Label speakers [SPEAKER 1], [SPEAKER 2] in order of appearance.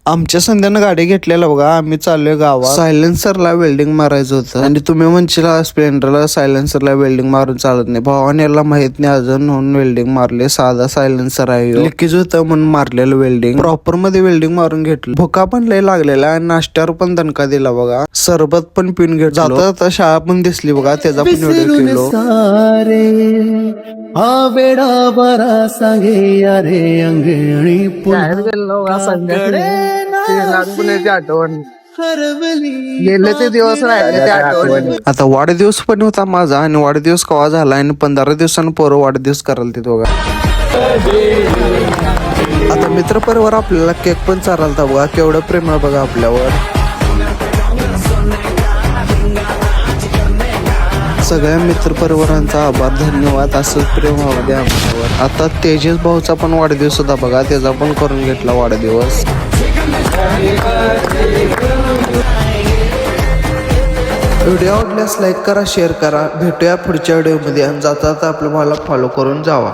[SPEAKER 1] आमच्या संध्यानं गाडी घेतलेला बघा, आम्ही चाललोय गावात. सायलेन्सरला वेल्डिंग मारायचं होतं आणि तुम्ही म्हणशीला स्प्लेंडरला सायलेन्सरला वेल्डिंग मारून चालत नाही. भावाने याला माहित नाही अजून म्हणून वेल्डिंग मारले. साधा सायलेन्सर आहे, लिकेज होतं म्हणून मारलेलं वेल्डिंग. प्रॉपर मध्ये वेल्डिंग मारून घेतलं. भुका पण लय लागलेला आणि नाश्त्यावर पण दणका दिला बघा. सरबत पण पिऊन घेतलं. जाता जाता शाळा पण दिसली बघा, त्याचा पण व्हिडिओ केलो.
[SPEAKER 2] वेडा बरा सांगे अरे अंगणी
[SPEAKER 3] आठवण गेले ते दिवस राहिले ते आठवण.
[SPEAKER 1] आता वाढदिवस पण होता माझा आणि वाढदिवस कवा झाला आणि 15 दिवसांनी पोरं वाढदिवस करायला तिथं बघा. आता मित्रपरिवार आपल्याला केक पण चालता बघा, केवढं प्रेम आहे बघा आपल्यावर. सगळ्या मित्रपरिवारांचा आभार, धन्यवाद. असंच प्रेम व्हावं द्या आमच्यावर. आता तेजस भाऊचा पण वाढदिवस होता बघा, त्याचा पण करून घेतला वाढदिवस. व्हिडिओ आवडल्यास लाईक करा, शेअर करा. भेटूया पुढच्या व्हिडिओमध्ये आणि जाता आपल्या भावाला फॉलो करून जावा.